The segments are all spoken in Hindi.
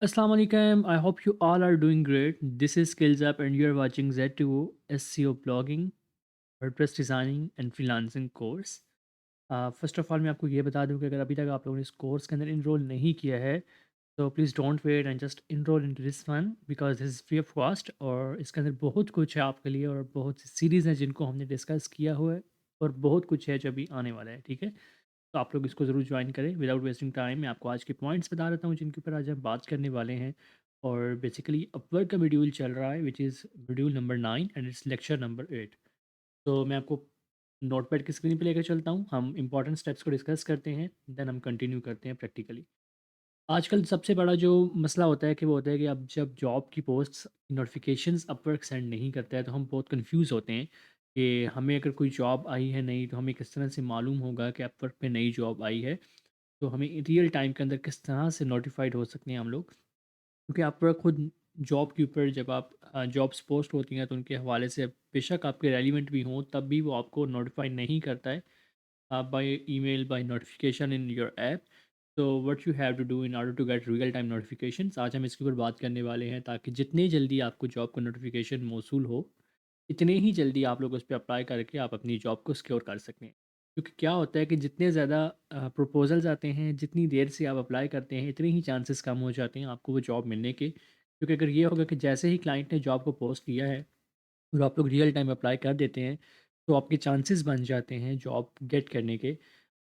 Assalamu alaikum. I hope you all are doing great. This is Skills Up, and you're watching Z2O SEO blogging, WordPress designing and freelancing course. First of all मैं आपको ये बता दूं कि अगर अभी तक आप लोगों ने इस कोर्स के अंदर इनरोल नहीं किया है तो please don't wait and just enrol in this one because this is free of cost और इसके अंदर बहुत कुछ है आपके लिए और बहुत सी सीरीज़ हैं जिनको हमने डिस्कस किया हुआ है और बहुत कुछ है जो अभी आने वाला है, ठीक है। तो आप लोग इसको ज़रूर ज्वाइन करें। विदाउट वेस्टिंग टाइम मैं आपको आज के पॉइंट्स बता देता हूँ जिनके ऊपर आज हम बात करने वाले हैं। और बेसिकली अपवर्क का मॉड्यूल चल रहा है which is module number 9 and it's lecture number 8। तो मैं आपको नोटपैड की स्क्रीन पे लेकर चलता हूँ, हम इंपॉर्टेंट स्टेप्स को डिस्कस करते हैं, देन हम कंटिन्यू करते हैं प्रैक्टिकली। आजकल सबसे बड़ा जो मसला होता है कि वो होता है कि अब जब जॉब की पोस्ट्स नोटिफिकेशंस अपवर्क सेंड नहीं करता है तो हम बहुत कंफ्यूज होते हैं कि हमें अगर कोई जॉब आई है नहीं तो हमें किस तरह से मालूम होगा कि अपवर्क पे नई जॉब आई है। तो हमें रियल टाइम के अंदर किस तरह से नोटिफाइड हो सकते हैं हम लोग, क्योंकि अपवर्क खुद जॉब के ऊपर जब आप जॉब्स पोस्ट होती हैं तो उनके हवाले से बेशक आपके रेलिवेंट भी हों तब भी वो आपको नोटिफाई नहीं करता है by email by notification in your app. So what you have to do in order to get real time notifications, आज हम इसके ऊपर बात करने वाले हैं ताकि जितने जल्दी आपको जॉब का नोटिफिकेशन मौसूल हो इतने ही जल्दी आप लोग उस पर अप्लाई करके आप अपनी जॉब को सिक्योर कर सकें। क्योंकि क्या होता है कि जितने ज़्यादा प्रपोजल्स आते हैं, जितनी देर से आप अप्लाई करते हैं, इतने ही चांसेस कम हो जाते हैं आपको वो जॉब मिलने के। क्योंकि अगर ये होगा कि जैसे ही क्लाइंट ने जॉब को पोस्ट किया है और आप लोग रियल टाइम अप्लाई कर देते हैं तो आपके चांसेस बन जाते हैं जॉब गेट करने के।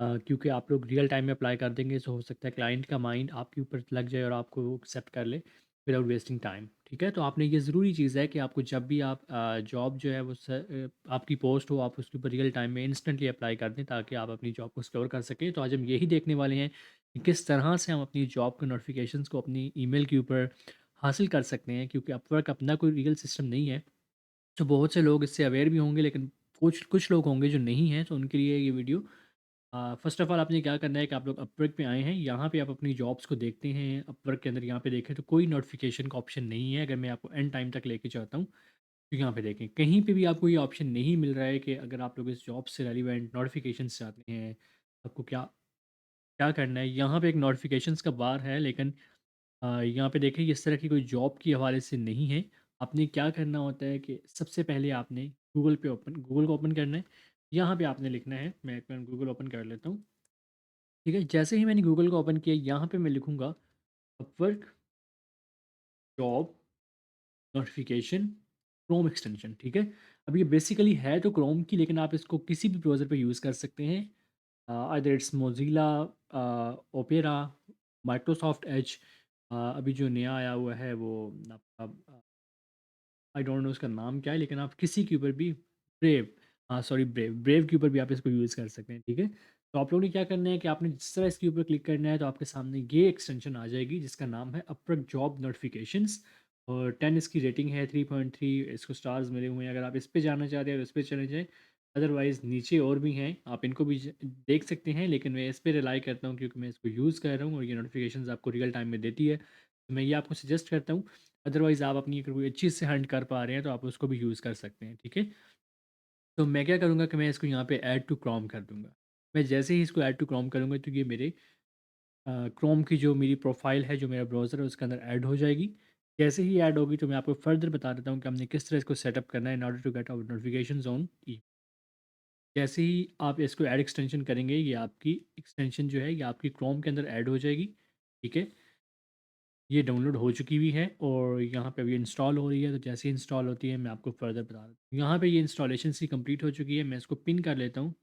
क्योंकि आप लोग रियल टाइम में अप्लाई कर देंगे तो हो सकता है क्लाइंट का माइंड आपके ऊपर लग जाए और आपको वो एक्सेप्ट कर ले विदाउट वेस्टिंग टाइम, ठीक है। तो आपने ये ज़रूरी चीज़ है कि आपको जब भी आप जॉब जो है वो आपकी पोस्ट हो आप उसके ऊपर रियल टाइम में इंस्टेंटली अप्लाई कर दें ताकि आप अपनी जॉब को सिक्योर कर सकें। तो आज हम यही देखने वाले हैं कि किस तरह से हम अपनी जॉब के नोटिफिकेशंस को अपनी ईमेल के ऊपर हासिल कर सकते हैं, क्योंकि अपवर्क अपना कोई रियल सिस्टम नहीं है। तो बहुत से लोग इससे अवेयर भी होंगे लेकिन कुछ कुछ लोग होंगे जो नहीं हैं, तो उनके लिए ये वीडियो। फ़र्स्ट ऑफ़ ऑल आपने क्या करना है कि आप लोग अपवर्क पे आए हैं, यहाँ पे आप अपनी जॉब्स को देखते हैं। अपवर्क के अंदर यहाँ पे देखें तो कोई नोटिफ़िकेशन का ऑप्शन नहीं है। अगर मैं आपको एंड टाइम तक लेके जाता हूँ, तो यहाँ पे देखें कहीं पे भी आपको ये ऑप्शन नहीं मिल रहा है कि अगर आप लोग इस जॉब से रेलिवेंट नोटिफ़िकेशंस चाहते हैं, आपको क्या क्या करना है। यहाँ पे एक नोटिफ़िकेशंस का बार है लेकिन यहाँ पे देखिए इस तरह की कोई जॉब के हवाले से नहीं है। आपने क्या करना होता है कि सबसे पहले आपने गूगल को ओपन करना है। यहाँ पे आपने लिखना है, मैं एक बार गूगल ओपन कर लेता हूँ, ठीक है। जैसे ही मैंने गूगल को ओपन किया यहाँ पे मैं लिखूँगा Upwork job notification Chrome extension, ठीक है। अब ये बेसिकली है तो क्रोम की, लेकिन आप इसको किसी भी ब्राउज़र पे यूज़ कर सकते हैं। Either it's Mozilla, opera, Microsoft Edge. अभी जो नया आया हुआ है वो आपका आई डोंट नो उसका नाम क्या है, लेकिन आप किसी के ऊपर भी ब्रेव, हाँ सॉरी ब्रेव के ऊपर भी आप इसको यूज़ कर सकते हैं, ठीक है। तो आप लोगों ने क्या करना है कि आपने जिस तरह इसके ऊपर क्लिक करना है तो आपके सामने ये एक्सटेंशन आ जाएगी जिसका नाम है अपवर्क जॉब नोटिफिकेशंस। और 10 इसकी रेटिंग है, 3.3 इसको स्टार्स मिले हुए हैं। अगर आप इस पे जाना चाहते हैं तो इस पे चले जाएँ, अदरवाइज़ नीचे और भी हैं, आप इनको भी देख सकते हैं। लेकिन मैं इस पे रिलाई करता हूँ क्योंकि मैं इसको यूज़ कर रहा हूँ और ये नोटिफिकेशंस आपको रियल टाइम में देती है, तो मैं ये आपको सजेस्ट करता हूँ। अदरवाइज़ आप अपनी अगर कोई अच्छी से हंट कर पा रहे हैं तो आप उसको भी यूज़ कर सकते हैं, ठीक है। तो मैं क्या करूँगा कि मैं इसको यहाँ पे ऐड टू क्रोम कर दूँगा। मैं जैसे ही इसको ऐड टू क्रोम करूँगा तो ये मेरे क्रोम की जो मेरी प्रोफ़ाइल है, जो मेरा ब्राउज़र है उसके अंदर ऐड हो जाएगी। जैसे ही ऐड होगी तो मैं आपको फ़र्दर बता देता हूँ कि हमने किस तरह इसको सेटअप करना है in order to get our notifications on E. जैसे ही आप इसको ऐड एक्सटेंशन करेंगे, ये आपकी एक्सटेंशन जो है ये आपकी क्रोम के अंदर ऐड हो जाएगी, ठीक है। ये डाउनलोड हो चुकी हुई है और यहाँ पे अभी इंस्टॉल हो रही है। तो जैसे ही इंस्टॉल होती है मैं आपको फर्दर बता देता हूँ। यहाँ पे ये इंस्टॉलेशन सी कंप्लीट हो चुकी है, मैं इसको पिन कर लेता हूँ।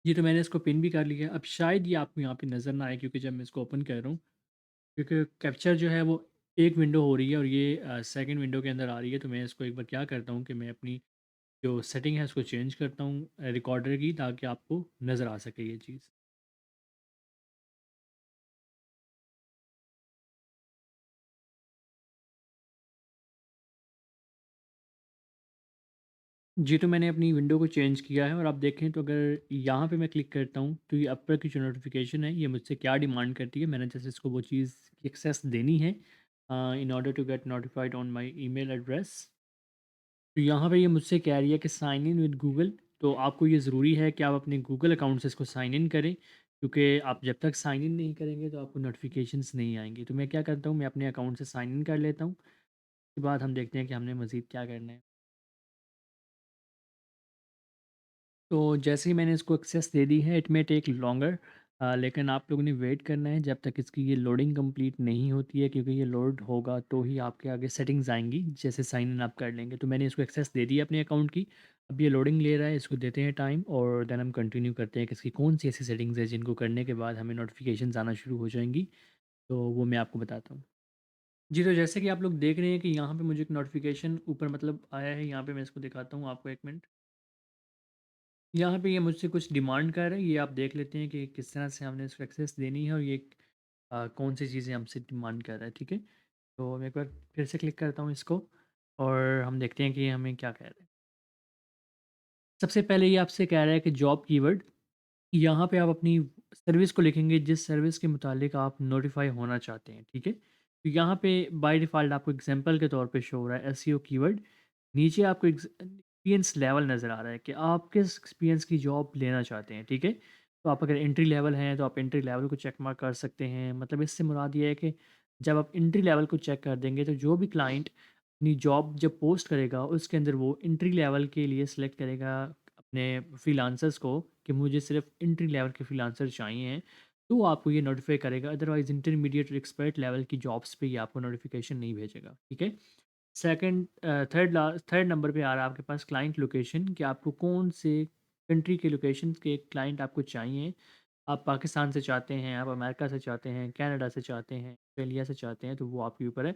ये तो मैंने इसको पिन भी कर लिया है। अब शायद ये आपको यहाँ पे नज़र ना आए क्योंकि जब मैं इसको ओपन कर रहा हूँ, क्योंकि कैप्चर जो है वो एक विंडो हो रही है और ये सेकंड विंडो के अंदर आ रही है। तो मैं इसको एक बार क्या करता हूँ कि मैं अपनी जो सेटिंग है उसको चेंज करता हूँ रिकॉर्डर की, ताकि आपको नज़र आ सके ये चीज़। जी, तो मैंने अपनी विंडो को चेंज किया है और आप देखें तो अगर यहाँ पे मैं क्लिक करता हूँ तो ये अपर की जो नोटिफिकेशन है ये मुझसे क्या डिमांड करती है। मैंने जैसे इसको वो चीज़ की एक्सेस देनी है in order to get notified on my email address. तो यहाँ पे ये मुझसे कह रही है कि साइन इन विद गूगल। तो आपको ये ज़रूरी है कि आप अपने गूगल अकाउंट से इसको साइन इन करें। क्योंकि आप जब तक साइन इन नहीं करेंगे तो आपको नोटिफ़िकेशंस नहीं आएँगी। तो मैं क्या करता हूँ, मैं अपने अकाउंट से साइन इन कर लेता हूँ, उसके बाद हम देखते हैं कि हमने मज़ीद क्या करना है। तो जैसे ही मैंने इसको एक्सेस दे दी है, इट मे टेक लॉन्गर, लेकिन आप लोगों ने वेट करना है जब तक इसकी ये लोडिंग कंप्लीट नहीं होती है, क्योंकि ये लोड होगा तो ही आपके आगे सेटिंग्स आएंगी, जैसे साइन इन आप कर लेंगे। तो मैंने इसको एक्सेस दे दी है अपने अकाउंट की। अब ये लोडिंग ले रहा है, इसको देते हैं टाइम और देन हम कंटिन्यू करते हैं कि इसकी कौन सी ऐसी सेटिंग्स है जिनको करने के बाद हमें नोटिफिकेशन आना शुरू हो जाएंगी। तो वो मैं आपको बताता हूँ। जी, तो जैसे कि आप लोग देख रहे हैं कि यहाँ पे मुझे एक नोटिफिकेशन ऊपर मतलब आया है, यहाँ पे मैं इसको दिखाता हूँ आपको, एक मिनट। यहाँ पे ये मुझसे कुछ डिमांड कर रहा है, ये आप देख लेते हैं कि किस तरह से हमने इसको एक्सेस देनी है और ये कौन सी चीज़ें हमसे डिमांड कर रहा है, ठीक है? तो मैं एक बार फिर से क्लिक करता हूँ इसको और हम देखते हैं कि ये हमें क्या कह रहा है। सबसे पहले ये आपसे कह रहा है कि जॉब कीवर्ड, यहाँ पे आप अपनी सर्विस को लिखेंगे जिस सर्विस के मुतालिक आप नोटिफ़ाई होना चाहते हैं, ठीक है? तो यहाँ पे बाय डिफ़ॉल्ट आपको एग्ज़ाम्पल के तौर पे शो हो रहा है एसईओ कीवर्ड। नीचे आपको एक्सपीरियंस लेवल नज़र आ रहा है कि आप किस एक्सपीरियंस की जॉब लेना चाहते हैं, ठीक है? तो आप अगर एंट्री लेवल हैं, तो आप एंट्री लेवल को चेक मार्क कर सकते हैं। मतलब इससे मुराद ये है कि जब आप एंट्री लेवल को चेक कर देंगे, तो जो भी क्लाइंट अपनी जॉब जब पोस्ट करेगा, उसके अंदर वो एंट्री लेवल के लिए सेलेक्ट करेगा अपने फ्रीलांसर्स को कि मुझे सिर्फ़ एंट्री लेवल के फ्रीलांसर चाहिए हैं, तो वो आपको ये नोटिफ़ाई करेगा। अदरवाइज़ इंटरमीडिएट और एक्सपर्ट लेवल की जॉब्स पे ये आपको नोटिफ़िकेशन नहीं भेजेगा, ठीक है? सेकंड थर्ड नंबर पे आ रहा है आपके पास क्लाइंट लोकेशन, कि आपको कौन से कंट्री के लोकेशन के क्लाइंट आपको चाहिए। आप पाकिस्तान से चाहते हैं, आप अमेरिका से चाहते हैं, कनाडा से चाहते हैं, ऑस्ट्रेलिया से चाहते हैं, तो वो आपके ऊपर है।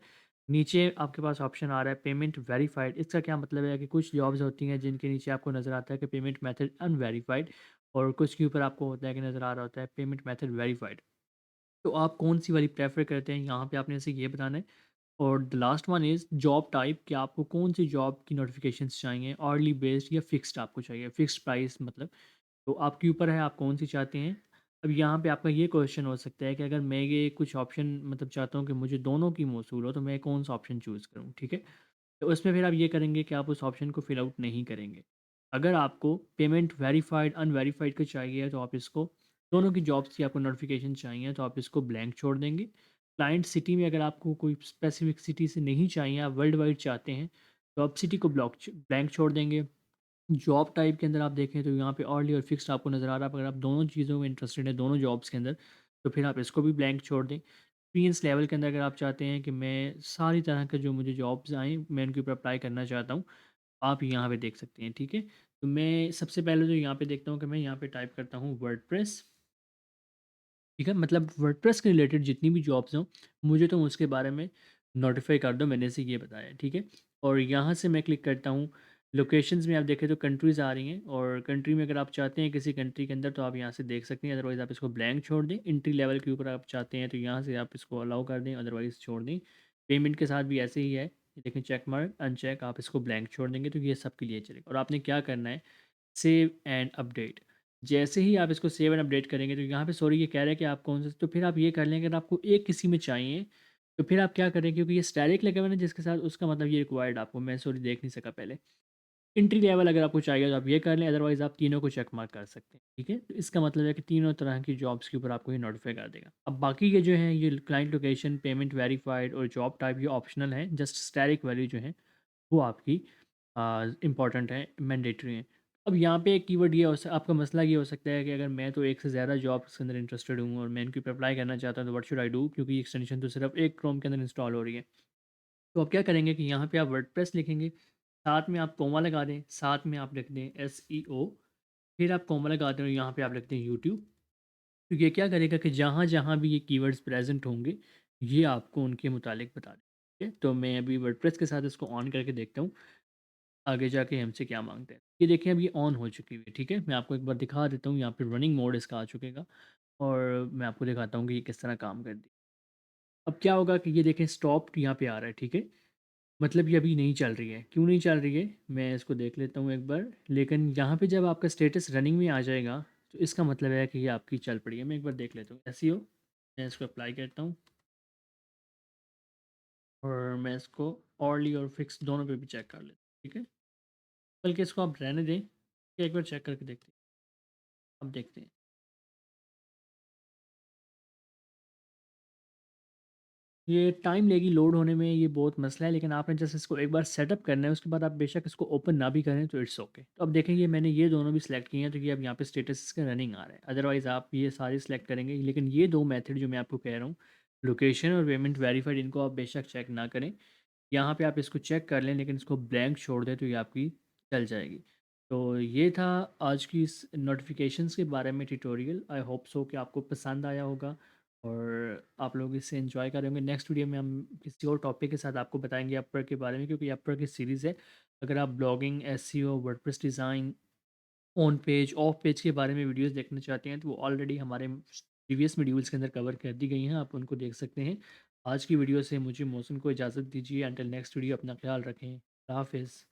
नीचे आपके पास ऑप्शन आ रहा है पेमेंट वेरीफाइड। इसका क्या मतलब है कि कुछ जॉब्स होती हैं जिनके नीचे आपको नज़र आता है कि पेमेंट मेथड अनवेरीफाइड, और कुछ के ऊपर आपको होता है कि नज़र आ रहा होता है पेमेंट मेथड वेरीफाइड। तो आप कौन सी वाली प्रेफर करते हैं, यहाँ पे आपने इसे ये बताना है। और the last one is job type, कि आपको कौन सी जॉब की नोटिफिकेशंस चाहिए, आवर्ली बेस्ड या फिक्स्ड आपको चाहिए, फिक्स्ड प्राइस मतलब। तो आपके ऊपर है आप कौन सी चाहते हैं। अब यहाँ पे आपका ये क्वेश्चन हो सकता है कि अगर मैं ये कुछ ऑप्शन मतलब चाहता हूँ कि मुझे दोनों की मौसूल हो, तो मैं कौन सा ऑप्शन चूज़ करूँ, ठीक है? तो उसमें फिर आप ये करेंगे कि आप उस ऑप्शन को फिल आउट नहीं करेंगे। अगर आपको पेमेंट वेरीफाइड अनवेरीफाइड का चाहिए, तो आप इसको, दोनों की जॉब्स की आपको नोटिफिकेशन चाहिए, तो आप इसको ब्लैंक छोड़ देंगे। क्लाइंट सिटी में अगर आपको कोई स्पेसिफिक सिटी से नहीं चाहिए, आप वर्ल्ड वाइड चाहते हैं, तो आप सिटी को ब्लैंक छोड़ देंगे। जॉब टाइप के अंदर आप देखें तो यहाँ पे अर्ली और फिक्स्ड आपको नज़र आ रहा है। अगर आप दोनों चीज़ों में इंटरेस्टेड हैं, दोनों जॉब्स के अंदर, तो फिर आप इसको भी ब्लैंक छोड़ दें। एक्सपीरियंस लेवल के अंदर अगर आप चाहते हैं कि मैं सारी तरह के जो मुझे जॉब्स आएँ, मैं उनके ऊपर अप्लाई करना चाहता हूँ, आप यहाँ पे देख सकते हैं, ठीक है? तो मैं सबसे पहले तो यहाँ पे देखता हूँ कि मैं यहाँ पे टाइप करता हूँ वर्डप्रेस, ठीक है? मतलब वर्डप्रेस के रिलेटेड जितनी भी जॉब्स हों, मुझे तुम उसके बारे में नोटिफ़ाई कर दो, मैंने इसे ये बताया, ठीक है? और यहाँ से मैं क्लिक करता हूँ, लोकेशंस में आप देखें तो कंट्रीज़ आ रही हैं, और कंट्री में अगर आप चाहते हैं किसी कंट्री के अंदर, तो आप यहाँ से देख सकते हैं, अदरवाइज़ आप इसको ब्लैंक छोड़ दें। एंट्री लेवल के ऊपर आप चाहते हैं, तो यहाँ से आप इसको अलाउ कर दें, अदरवाइज़ छोड़ दें। पेमेंट के साथ भी ऐसे ही है, ये देखें चेक मार्क, अनचेक, आप इसको ब्लैंक छोड़ देंगे, तो ये सबके लिए चलेगा। और आपने क्या करना है, सेव एंड अपडेट। जैसे ही आप इसको सेव एंड अपडेट करेंगे, तो यहाँ पे सॉरी ये कह रहा है कि आप कौन सा, तो फिर आप ये कर लें, अगर आपको एक किसी में चाहिए, तो फिर आप क्या करें, क्योंकि ये स्टैटिक लगा हुआ है ना जिसके साथ, उसका मतलब ये रिक्वायर्ड आपको, मैं सॉरी देख नहीं सका पहले। एंट्री लेवल अगर आपको चाहिए तो आप ये कर लें, अदरवाइज़ आप तीनों को चेक मार्क कर सकते हैं, ठीक है? तो इसका मतलब है कि तीनों तरह की जॉब्स के ऊपर आपको ये नोटिफ़ाई कर देगा। अब बाकी ये जो हैं, ये क्लाइंट लोकेशन, पेमेंट वेरीफाइड और जॉब टाइप, ये ऑप्शनल हैं, जस्ट स्टैटिक वैल्यू जो है वो आपकी इम्पॉर्टेंट है, मैंडेटरी है। अब यहाँ पे एक कीवर्ड ये आपका मसला ये हो सकता है कि अगर मैं तो एक से ज़्यादा जॉब्स के अंदर इंटरेस्टेड हूँ और मैं इनके ऊपर अप्लाई करना चाहता हूँ, तो व्हाट शुड आई डू? क्योंकि एक्सटेंशन तो सिर्फ एक क्रोम के अंदर इंस्टॉल हो रही है। तो आप क्या करेंगे कि यहाँ पे आप वर्डप्रेस लिखेंगे, साथ में आप कोमा लगा दें, साथ में आप लिख दें एसईओ, फिर आप कोमा लगा दें और यहाँ पे आप लिख दें यूट्यूब। तो ये क्या करेगा कि जहाँ-जहाँ भी ये कीवर्ड्स प्रेज़ेंट होंगे, ये आपको उनके मुतालिक बता देगा, ठीक है? तो मैं अभी वर्डप्रेस के साथ इसको ऑन करके देखता हूँ। आगे जाके हमसे क्या माँगते हैं। ये देखिए अब ये ऑन हो चुकी हुई है, ठीक है? मैं आपको एक बार दिखा देता हूँ, यहाँ पे रनिंग मोड इसका आ चुकेगा और मैं आपको दिखाता हूँ कि ये किस तरह काम करती है। अब क्या होगा कि ये देखें स्टॉप्ड यहाँ पे आ रहा है, ठीक है? मतलब ये अभी नहीं चल रही है, क्यों नहीं चल रही है? मैं इसको देख लेता हूँ एक बार, लेकिन यहाँ पे जब आपका स्टेटस रनिंग में आ जाएगा, तो इसका मतलब है कि ये आपकी चल पड़ी है। मैं एक बार देख लेता हूँ, एसईओ, मैं इसको अप्लाई करता हूँ और मैं इसको ऑरली और फिक्स दोनों पे भी चेक कर लेता हूँ, ठीक है? बल्कि इसको आप रहने दें, एक बार चेक करके देखते हैं। अब देखते हैं। ये टाइम लेगी लोड होने में, ये बहुत मसला है, लेकिन आपने जैसे इसको एक बार सेटअप करना है, उसके बाद आप बेशक इसको ओपन ना भी करें तो इट्स ओके। तो अब देखें, ये मैंने ये दोनों भी सिलेक्ट किए हैं, तो ये अब यहाँ पे स्टेटस इसका रनिंग आ रहा है। अदरवाइज़ आप ये सारे सिलेक्ट करेंगे, लेकिन ये 2 मेथड जो मैं आपको कह रहा हूँ, लोकेशन और पेमेंट वेरीफाइड, इनको आप बेशक चेक ना करें। यहाँ पे आप इसको चेक कर लें, लेकिन इसको ब्लैंक छोड़ दें तो ये आपकी चल जाएगी। तो ये था आज की इस नोटिफ़िकेशंस के बारे में ट्यूटोरियल। आई होप सो कि आपको पसंद आया होगा और आप लोग इससे एंजॉय करेंगे। नेक्स्ट वीडियो में हम किसी और टॉपिक के साथ आपको बताएंगे अपवर्क के बारे में, क्योंकि अपवर्क की सीरीज़ है। अगर आप blogging, SEO, WordPress design, on page, of page के बारे में वीडियोस देखना चाहते हैं, तो वो ऑलरेडी हमारे प्रीवियस वीडियोस के अंदर कवर कर दी गई हैं, आप उनको देख सकते हैं। आज की वीडियो से मुझे मौसम को इजाज़त दीजिए। अंटिल नेक्स्ट वीडियो, अपना ख्याल रखें। अल्लाह हाफ़िज़।